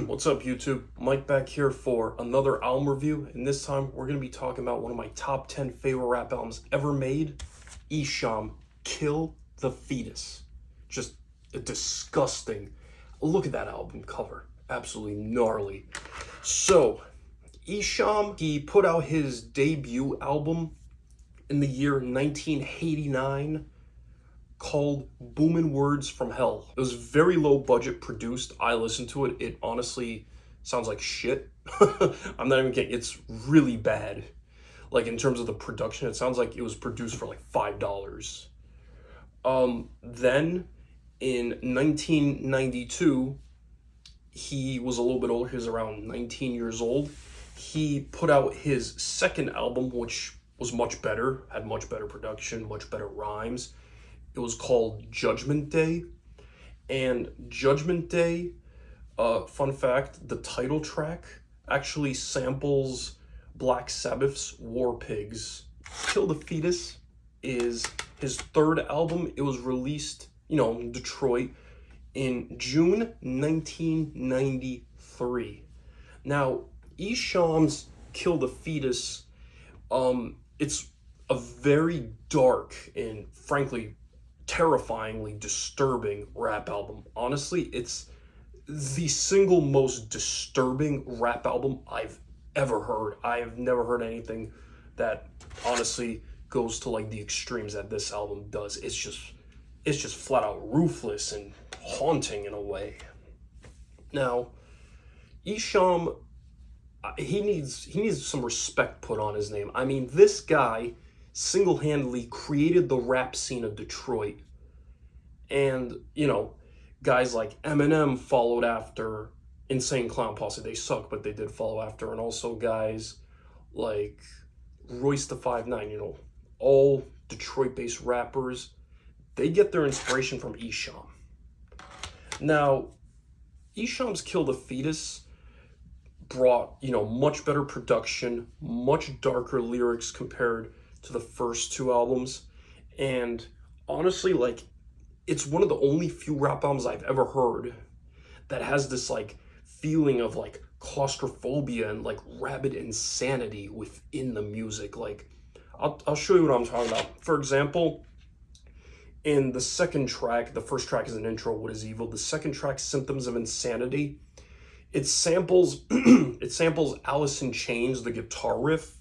What's up, YouTube? Mike back here for another album review, and this time we're going to be talking about one of my top 10 favorite rap albums ever made, Esham KKKill the Fetus. Just a disgusting. Look at that album cover. Absolutely gnarly. So, Esham, he put out his debut album in the year 1989 called Boomin' Words from Hell. It was very low budget produced. I listened to it. It honestly sounds like shit. I'm not even kidding. It's really bad. Like, in terms of the production, it sounds like it was produced for like $5. Then in 1992, he was a little bit older. He was around 19 years old. He put out his second album, which was much better, had much better production, much better rhymes. It was called Judgment Day. And Judgment Day, fun fact, the title track actually samples Black Sabbath's War Pigs. Kill the Fetus is his third album. It was released, in Detroit in June 1993. Now, Esham's Kill the Fetus, it's a very dark and frankly terrifyingly disturbing rap album. Honestly, it's the single most disturbing rap album I've ever heard. I have never heard anything that honestly goes to like the extremes that this album does. It's just flat out ruthless and haunting in a way. Now, Esham, he needs some respect put on his name. I mean, this guy single-handedly created the rap scene of Detroit. And, guys like Eminem followed after, Insane Clown Posse. They suck, but they did follow after. And also guys like Royce the 5'9", all Detroit-based rappers, they get their inspiration from Esham. Now, Esham's Kill the Fetus brought, much better production, much darker lyrics compared to the first two albums. And honestly, like, it's one of the only few rap albums I've ever heard that has this like feeling of like claustrophobia and like rabid insanity within the music. Like, I'll show you what I'm talking about. For example, in the second track, the first track is an intro, What is Evil? The second track, Symptoms of Insanity, it samples Alice in Chains, the guitar riff.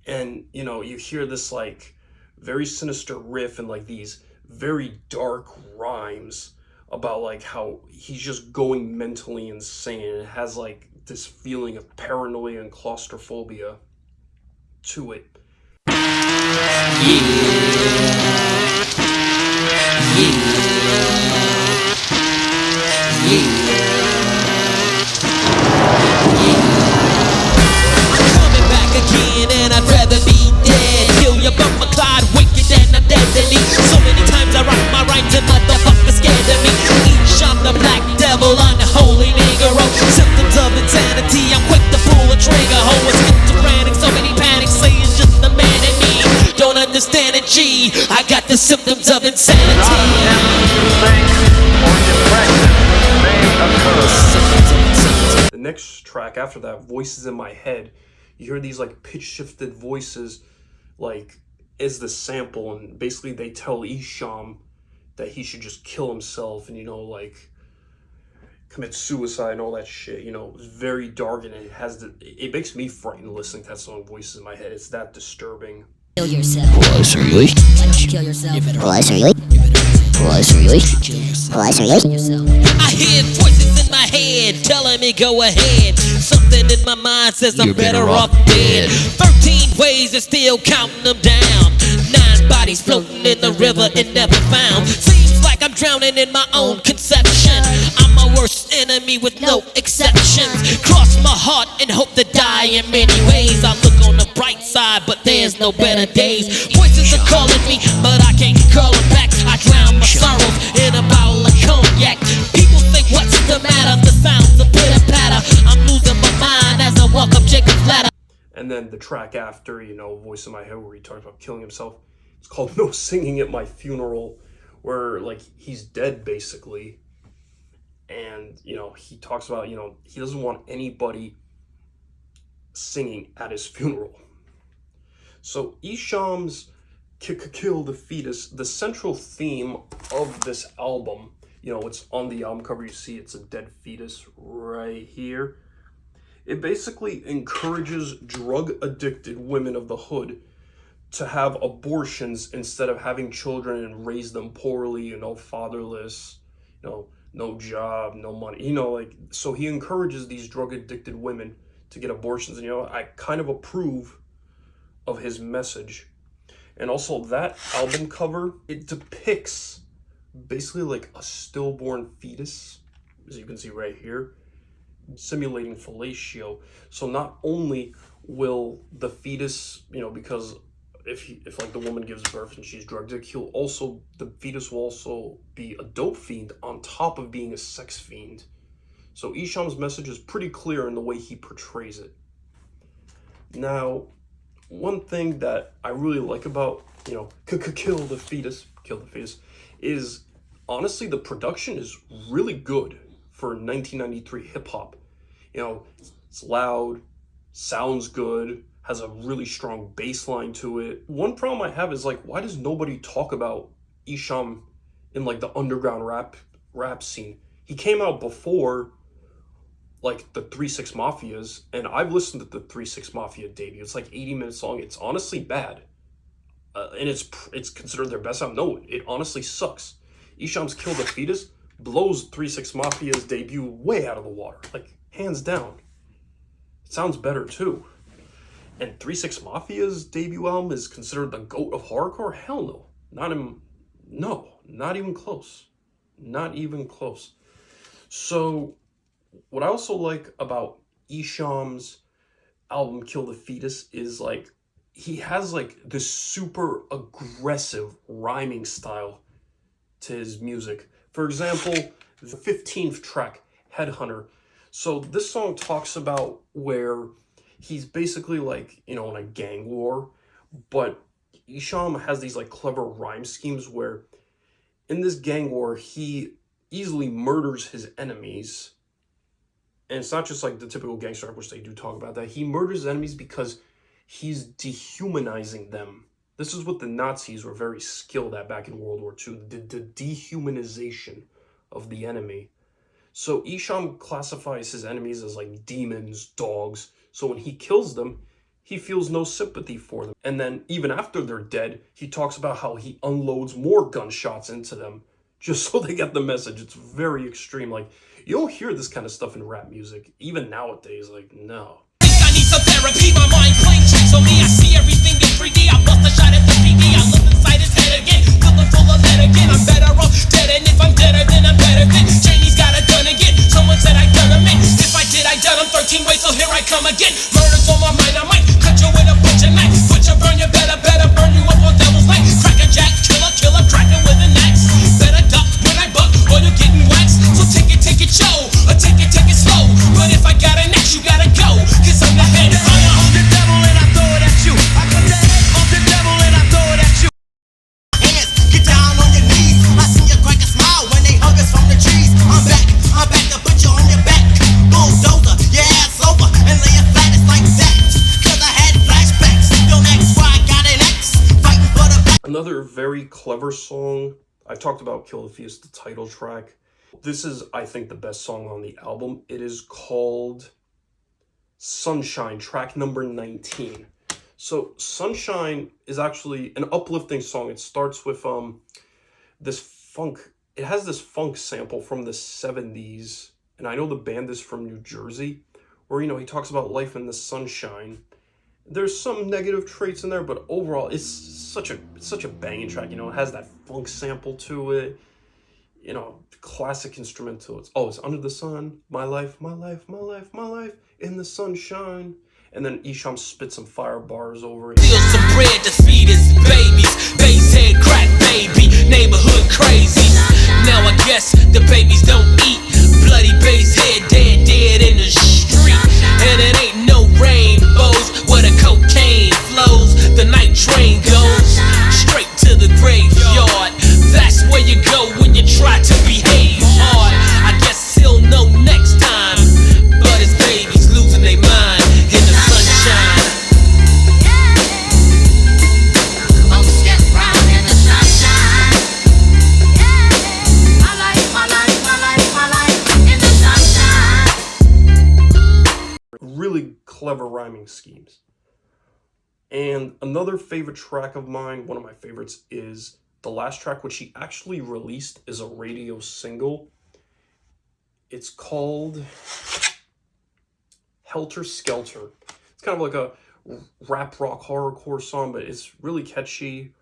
And, you hear this, like, very sinister riff and, like, these very dark rhymes about, like, how he's just going mentally insane. And it has, like, this feeling of paranoia and claustrophobia to it. So many times I rock my rhymes and motherfuckers scared of me. Esham the black devil, unholy Negro. Symptoms of insanity, I'm quick to pull a trigger. Ho, it's schizophrenic, so many panics, say it's just the man in me. Don't understand it, G, I got the symptoms of insanity. The next track after that, Voices in My Head, you hear these like pitch shifted voices like is the sample, and basically they tell Esham that he should just kill himself and like commit suicide and all that shit. It's very dark, and it makes me frightened listening to that song, Voices in My Head. It's that disturbing. Kill yourself. Was really? Why don't you kill yourself? Was really? Was really? Was really? I hear voices in my head telling me go ahead. Something in my mind says I'm better off dead. 13 ways and still counting them down. 9 bodies floating in the river and never found. Seems like I'm drowning in my own conception. I'm my worst enemy with no exceptions. Cross my heart and hope to die in many ways. I look on the bright side, but there's no better days. Voices are calling me, but I can't call them back. I drown my sorrows in a bottle of cognac. People think, what's the matter? The sounds of pitter patter. I'm losing my mind as I walk up Jacob's ladder. And then the track after, Voice in My Head, where he talks about killing himself, it's called No Singing at My Funeral, where like he's dead basically. And, he talks about, he doesn't want anybody singing at his funeral. So Esham's KKKill the Fetus, the central theme of this album, it's on the album cover, you see it's a dead fetus right here. It basically encourages drug-addicted women of the hood to have abortions instead of having children and raise them poorly, fatherless, no job, no money, so he encourages these drug-addicted women to get abortions. And, I kind of approve of his message. And also that album cover, it depicts basically like a stillborn fetus, as you can see right here, simulating fellatio. So not only will the fetus, because if like the woman gives birth and she's drugged, the fetus will also be a dope fiend on top of being a sex fiend. So Esham's message is pretty clear in the way he portrays it. Now, one thing that I really like about, KKKill the Fetus, is honestly the production is really good for 1993 hip hop. It's loud, sounds good, has a really strong bass line to it. One problem I have is like, why does nobody talk about Esham in like the underground rap scene? He came out before like the 3 6 Mafias, and I've listened to the 3 6 Mafia debut. It's like 80 minutes long. It's honestly bad, and it's considered their best album. No, it honestly sucks. Esham's Kill the Fetus blows 3 6 Mafia's debut way out of the water, like hands down. It sounds better too. And 3 6 Mafia's debut album is considered the GOAT of horrorcore? Hell no. Not even close. Not even close. So what I also like about Esham's album Kill the Fetus is like he has like this super aggressive rhyming style to his music. For example, the 15th track, Headhunter. So this song talks about where he's basically like, in a gang war, but Esham has these like clever rhyme schemes where in this gang war, he easily murders his enemies. And it's not just like the typical gangster rap, which they do talk about that. He murders enemies because he's dehumanizing them. This is what the Nazis were very skilled at back in World War II, the dehumanization of the enemy. So Esham classifies his enemies as like demons, dogs. So when he kills them, he feels no sympathy for them. And then even after they're dead, he talks about how he unloads more gunshots into them just so they get the message. It's very extreme. Like, you don't hear this kind of stuff in rap music, even nowadays. Like, no. I need some therapy, my mind playing tricks on me. I see everything in 3D. I bust a shot at the PD. I look inside his head again, filling full of lead again. I'm better off dead, and if I'm deader, then I'm better than Janie's got a gun again. Someone said I done him in. If I did, I done him 13 ways, so here I come again. Murder's on my mind, I might cut you with a bunch of knives. Put you, burn you, better burn you up on devil's night. Cracker jack, killer, cracker with an axe. Better duck when I buck, or you're getting waxed. So take it, yo, or take it slow. But if I got an axe, you gotta go, cause I'm the head. I'm the devil and I throw it at you. I put the head on the devil and I throw it at you. Hands, get down on your knees. I see you crack a smile when they hug us from the trees. I'm back to put you on your back. Bulldozer, your ass over and lay it flat, it's like that. Cause I had flashbacks. Don't ask why I got an X. Fighting for the back. Another very clever song. I talked about Kill the Fetus, the title track. This is, I think, the best song on the album. It is called Sunshine, track number 19. So Sunshine is actually an uplifting song. It starts with this funk. It has this funk sample from the 70s. And I know the band is from New Jersey, where, he talks about life in the sunshine. There's some negative traits in there, but overall, it's such a banging track. It has that funk sample to it. Classic instrumental. It's Under the Sun, my life in the sunshine. And then Esham spits some fire bars over it. Steal some bread to feed his babies. Base head crack baby, neighborhood crazy. Now I guess the babies don't eat. Bloody base head, dead in the street. And it ain't no rainbows where the cocaine flows. The night train goes straight to the graveyard. That's where you go when you try to behave hard. I guess clever rhyming schemes. And another favorite track of mine, one of my favorites, is the last track, which he actually released as a radio single. It's called Helter Skelter. It's kind of like a rap rock horrorcore song, but it's really catchy.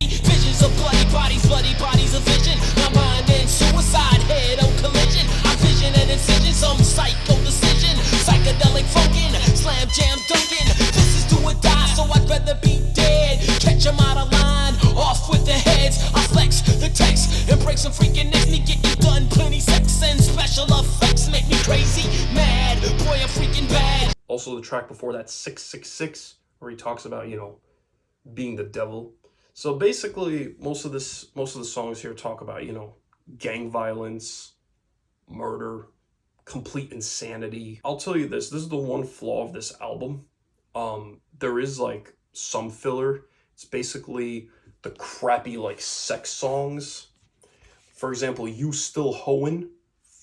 Visions of bloody bodies of vision. My mind in suicide, head on collision. I vision and incision, some psycho decision. Psychedelic funkin', slam jam dunkin'. This is do or die, so I'd rather be dead. Catch 'em out of line, off with their heads. I flex the text and break some freaking necks. Me get you done, plenty sex and special effects make me crazy, mad. Boy, I'm freaking bad. Also, the track before that, 666, where he talks about, you know, being the devil. So basically, most of the songs here talk about, you know, gang violence, murder, complete insanity. I'll tell you this is the one flaw of this album. There is like some filler. It's basically the crappy like sex songs. For example, You Still Hoeing,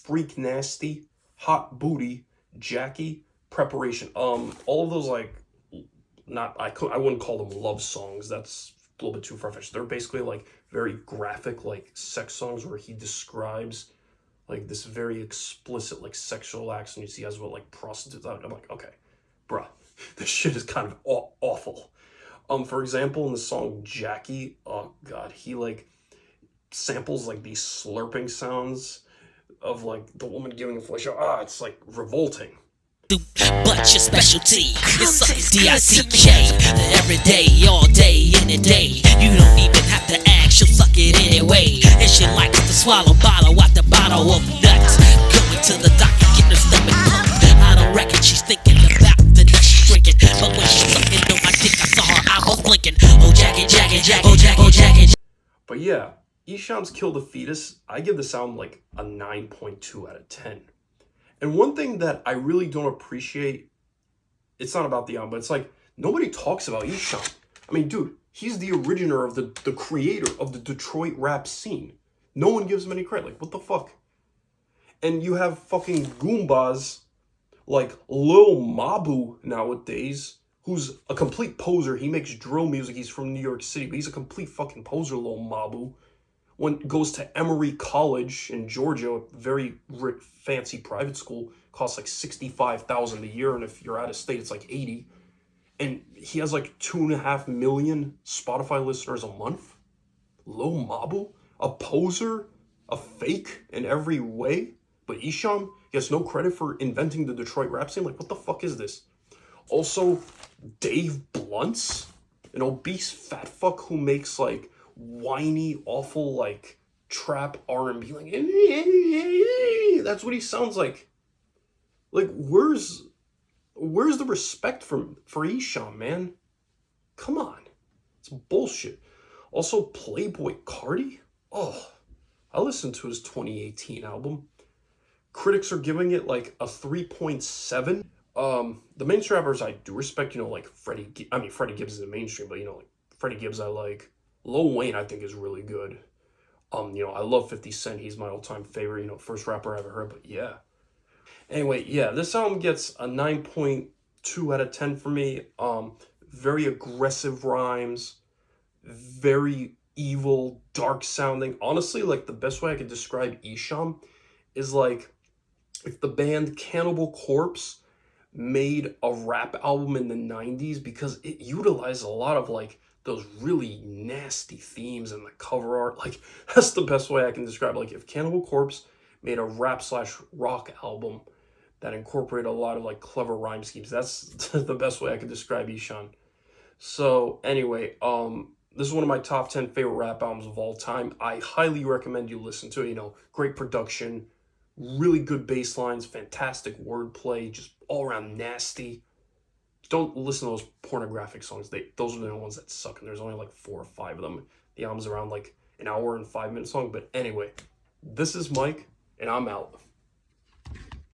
Freak Nasty, Hot Booty, Jackie, Preparation. All of those like I wouldn't call them love songs. That's a little bit too far-fetched. They're basically like very graphic like sex songs where he describes like this very explicit like sexual acts, and you see as well like prostitutes. I'm like, okay, bruh, this shit is kind of awful. For example, in the song Jackie, oh god, he like samples like these slurping sounds of like the woman giving a flesh. It's like revolting. But your specialty is something D-I-C-K. Every day, all day, any day. You don't even have to ask, she'll suck it anyway. And she likes to swallow bottle out the bottle of nuts. Going to the doctor, getting her stomach pumped. I don't reckon she's thinking about the nuts she's drinking. But when she's sucking on my dick, I saw her eyeballs blinking. Oh, Jackie, Jackie, Jackie, oh, Jackie, oh, Jackie. But yeah, Esham's Kill the Fetus, I give this album like a 9.2 out of 10. And one thing that I really don't appreciate, it's not about the album, but it's like, nobody talks about Esham. I mean, dude, he's the originator of the creator of the Detroit rap scene. No one gives him any credit. Like, what the fuck? And you have fucking Goombas like Lil Mabu nowadays, who's a complete poser. He makes drill music. He's from New York City, but he's a complete fucking poser, Lil Mabu. Goes to Emory College in Georgia, a very fancy private school, costs like $65,000 a year, and if you're out of state, it's like $80,000. And he has like 2.5 million Spotify listeners a month. Lil Mabu, a poser, a fake in every way. But Esham gets no credit for inventing the Detroit rap scene. Like, what the fuck is this? Also, Dave Blunts, an obese fat fuck who makes like whiny, awful, like trap R&B, like that's what he sounds like. Like, where's the respect for Esham, man? Come on, it's bullshit. Also, Playboy Cardi. Oh, I listened to his 2018 album. Critics are giving it like a 3.7. The mainstream rappers I do respect, you know, like Freddie Gibbs is the mainstream, but you know, like Freddie Gibbs I like. Lil Wayne, I think, is really good. You know, I love 50 Cent. He's my all-time favorite, you know, first rapper I ever heard, but yeah. Anyway, yeah, this album gets a 9.2 out of 10 for me. Very aggressive rhymes, very evil, dark sounding. Honestly, like, the best way I could describe Esham is like if the band Cannibal Corpse made a rap album in the 90s, because it utilized a lot of, like, those really nasty themes in the cover art. Like, that's the best way I can describe it. Like, if Cannibal Corpse made a rap/rock album that incorporated a lot of like clever rhyme schemes, that's the best way I could describe Esham. So anyway, this is one of my top 10 favorite rap albums of all time. I highly recommend you listen to it. You know, great production, really good bass lines, fantastic wordplay, just all around nasty. Don't listen to those pornographic songs. Those are the ones that suck, and there's only like 4 or 5 of them. The album's around like an hour and 5 minutes long. But anyway, this is Mike, and I'm out.